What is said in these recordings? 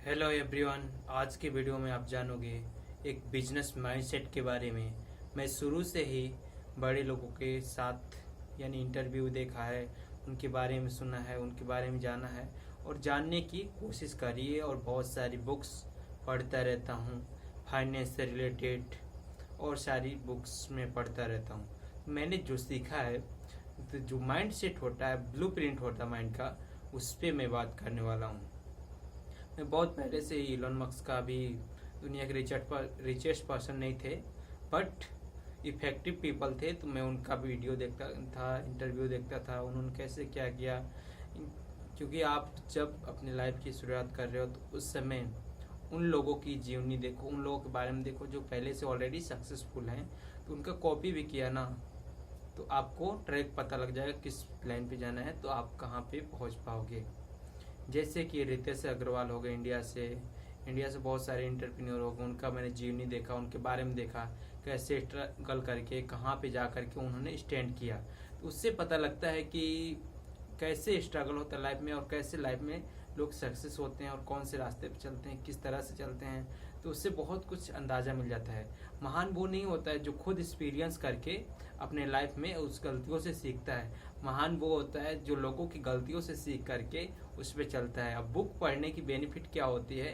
Hello everyone, आज की video में आप जानोगे एक बिजनेस माइंडसेट के बारे में। मैं शुरू से ही बड़े लोगों के साथ यानी इंटरव्यू देखा है, उनके बारे में सुना है, उनके बारे में जाना है और जानने की कोशिश करी है और बहुत सारी बुक्स पढ़ता रहता हूँ। फाइनेंस से रिलेटेड और सारी बुक्स में पढ़ता रहता हूँ। मैंने जो सीखा है, तो जो माइंडसेट होता है, ब्लूप्रिंट होता है माइंड का, उस पर मैं बात करने वाला हूँ। मैं बहुत पहले से ही इलॉन मस्क का भी दुनिया के रिचेस्ट पर्सन नहीं थे, बट इफेक्टिव पीपल थे, तो मैं उनका वीडियो देखता था, इंटरव्यू देखता था, उन्होंने कैसे क्या किया। क्योंकि आप जब अपनी लाइफ की शुरुआत कर रहे हो तो उस समय उन लोगों की जीवनी देखो, उन लोगों के बारे में देखो जो पहले से ऑलरेडी सक्सेसफुल हैं, तो उनका कॉपी भी किया ना, तो आपको ट्रैक पता लग जाएगा किस लाइन पे जाना है, तो आप कहाँ पे पहुँच पाओगे। जैसे कि रितेश अग्रवाल हो गए, इंडिया से बहुत सारे एंटरप्रेन्योर हो गए, उनका मैंने जीवनी देखा, उनके बारे में देखा, कैसे स्ट्रगल करके कहाँ पे जा करके उन्होंने स्टैंड किया। तो उससे पता लगता है कि कैसे स्ट्रगल होता है लाइफ में और कैसे लाइफ में लोग सक्सेस होते हैं और कौन से रास्ते पे चलते हैं, किस तरह से चलते हैं। तो उससे बहुत कुछ अंदाज़ा मिल जाता है। महान वो नहीं होता है जो खुद एक्सपीरियंस करके अपने लाइफ में उस गलतियों से सीखता है। महान वो होता है जो लोगों की गलतियों से सीख करके उस पर चलता है। अब बुक पढ़ने की बेनिफिट क्या होती है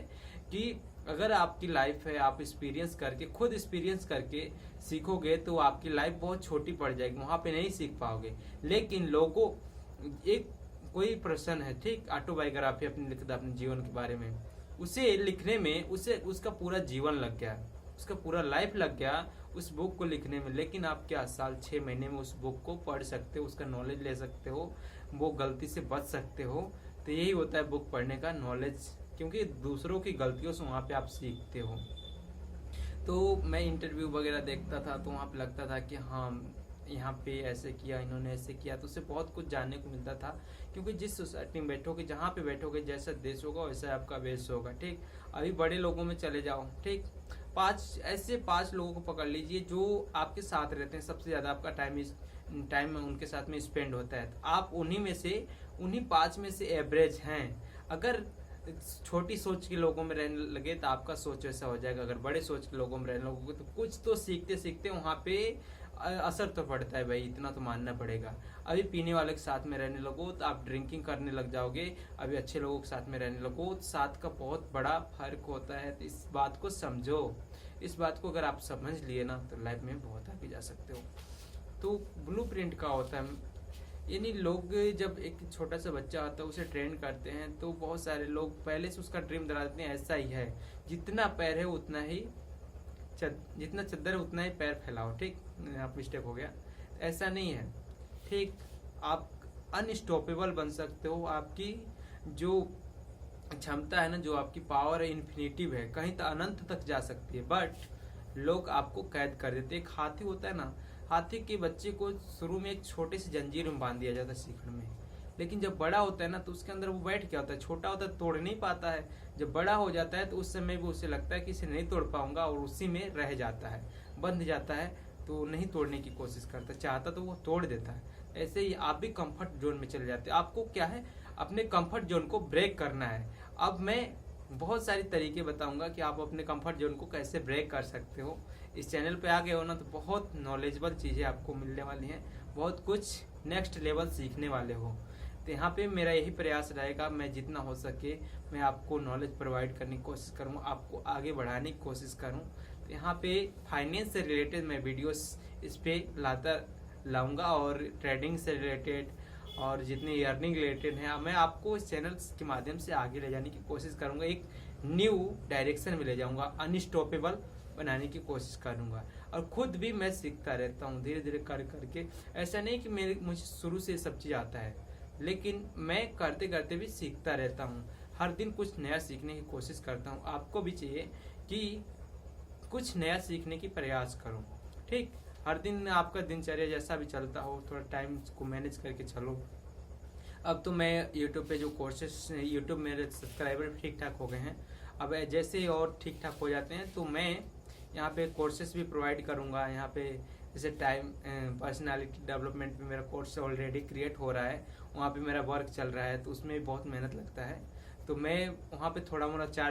कि अगर आपकी लाइफ है, आप एक्सपीरियंस करके, खुद एक्सपीरियंस करके सीखोगे तो आपकी लाइफ बहुत छोटी पड़ जाएगी, वहाँ पे नहीं सीख पाओगे। लेकिन लोगों एक कोई पर्सन है, ठीक, ऑटोबायोग्राफी अपनी लिखता अपने जीवन के बारे में, उसे लिखने में उसे उसका पूरा जीवन लग गया, उसका पूरा लाइफ लग गया उस बुक को लिखने में। लेकिन आप क्या साल 6 महीने में उस बुक को पढ़ सकते हो, उसका नॉलेज ले सकते हो, वो गलती से बच सकते हो। तो यही होता है बुक पढ़ने का नॉलेज, क्योंकि दूसरों की गलतियों से वहाँ पे आप सीखते हो। तो मैं इंटरव्यू वगैरह देखता था तो वहाँ पे लगता था कि हाँ, यहाँ पे ऐसे किया, इन्होंने ऐसे किया, तो उससे बहुत कुछ जानने को मिलता था। क्योंकि जिस सोसाइटी में बैठोगे, जहाँ पे बैठोगे, जैसा देश होगा वैसा आपका वेश होगा, ठीक। अभी बड़े लोगों में चले जाओ, ठीक, 5 लोगों को पकड़ लीजिए जो आपके साथ रहते हैं, सबसे ज़्यादा आपका टाइम उनके साथ में स्पेंड होता है। तो आप उन्हीं 5 में से एवरेज हैं। अगर छोटी सोच के लोगों में रहने लगे तो आपका सोच वैसा हो जाएगा। अगर बड़े सोच के लोगों में रहने लगोगे तो कुछ तो सीखते सीखते वहाँ पे असर तो पड़ता है भाई, इतना तो मानना पड़ेगा। अभी पीने वाले के साथ में रहने लगो तो आप ड्रिंकिंग करने लग जाओगे, अभी अच्छे लोगों के साथ में रहने लगो तो साथ का बहुत बड़ा फर्क होता है। तो इस बात को समझो, इस बात को अगर आप समझ लिए ना तो लाइफ में बहुत आगे जा सकते हो। तो ब्लूप्रिंट का होता है, यानी लोग जब एक छोटा सा बच्चा आता है उसे ट्रेन करते हैं तो बहुत सारे लोग पहले से उसका ड्रीम दिला देते हैं, ऐसा ही है, जितना पैर है उतना ही जितना चद्दर है उतना ही पैर फैलाओ, ठीक, आप मिस्टेक हो गया, ऐसा नहीं है, ठीक। आप अनस्टॉपेबल बन सकते हो, आपकी जो क्षमता है ना, जो आपकी पावर है, इन्फिनिटिव है, कहीं तो अनंत तक जा सकती है। बट लोग आपको कैद कर देते। एक हाथी होता है ना, हाथी के बच्चे को शुरू में एक छोटे से जंजीर में बांध दिया जाता है सीखने में, लेकिन जब बड़ा होता है ना तो उसके अंदर वो बैठ क्या होता है, छोटा होता है, तोड़ नहीं पाता है। जब बड़ा हो जाता है तो उस समय भी उसे लगता है कि इसे नहीं तोड़ पाऊंगा और उसी में रह जाता है, बंध जाता है, तो नहीं तोड़ने की कोशिश करता, चाहता तो वो तोड़ देता है। ऐसे ही आप भी कंफर्ट जोन में चले जाते हैं। आपको क्या है, अपने कंफर्ट जोन को ब्रेक करना है। अब मैं बहुत सारी तरीके बताऊंगा कि आप अपने कंफर्ट जोन को कैसे ब्रेक कर सकते हो। इस चैनल पे आ गए हो ना तो बहुत नॉलेजेबल चीज़ें आपको मिलने वाली हैं, बहुत कुछ नेक्स्ट लेवल सीखने वाले हो। तो यहाँ पे मेरा यही प्रयास रहेगा, मैं जितना हो सके मैं आपको नॉलेज प्रोवाइड करने की कोशिश करूँ, आपको आगे बढ़ाने की कोशिश करूँ। तो यहाँ पे फाइनेंस से रिलेटेड मैं वीडियोस इस पे लाऊंगा और ट्रेडिंग से रिलेटेड और जितनी अर्निंग रिलेटेड है मैं आपको इस चैनल के माध्यम से आगे ले जाने की कोशिश करूंगा, एक न्यू डायरेक्शन में ले जाऊंगा, अनस्टॉपेबल बनाने की कोशिश करूंगा। और खुद भी मैं सीखता रहता हूँ धीरे धीरे करके। ऐसा नहीं कि मुझे शुरू से सब चीज़ आता है, लेकिन मैं करते करते भी सीखता रहता हूँ। हर दिन कुछ नया सीखने की कोशिश करता हूँ। आपको भी चाहिए कि कुछ नया सीखने की प्रयास करो, ठीक। हर दिन आपका दिनचर्या जैसा भी चलता हो, थोड़ा टाइम को मैनेज करके चलो। अब तो मैं यूट्यूब पे जो कोर्सेस, यूट्यूब मेरे सब्सक्राइबर ठीक ठाक हो गए हैं, अब जैसे ही और ठीक ठाक हो जाते हैं तो मैं यहाँ पे कोर्सेस भी प्रोवाइड करूँगा। यहाँ पे जैसे पर्सनालिटी डेवलपमेंट में मेरा कोर्स ऑलरेडी क्रिएट हो रहा है, वहाँ पे मेरा वर्क चल रहा है, तो उसमें भी बहुत मेहनत लगता है। तो मैं वहाँ पे थोड़ा मोड़ा चार्ज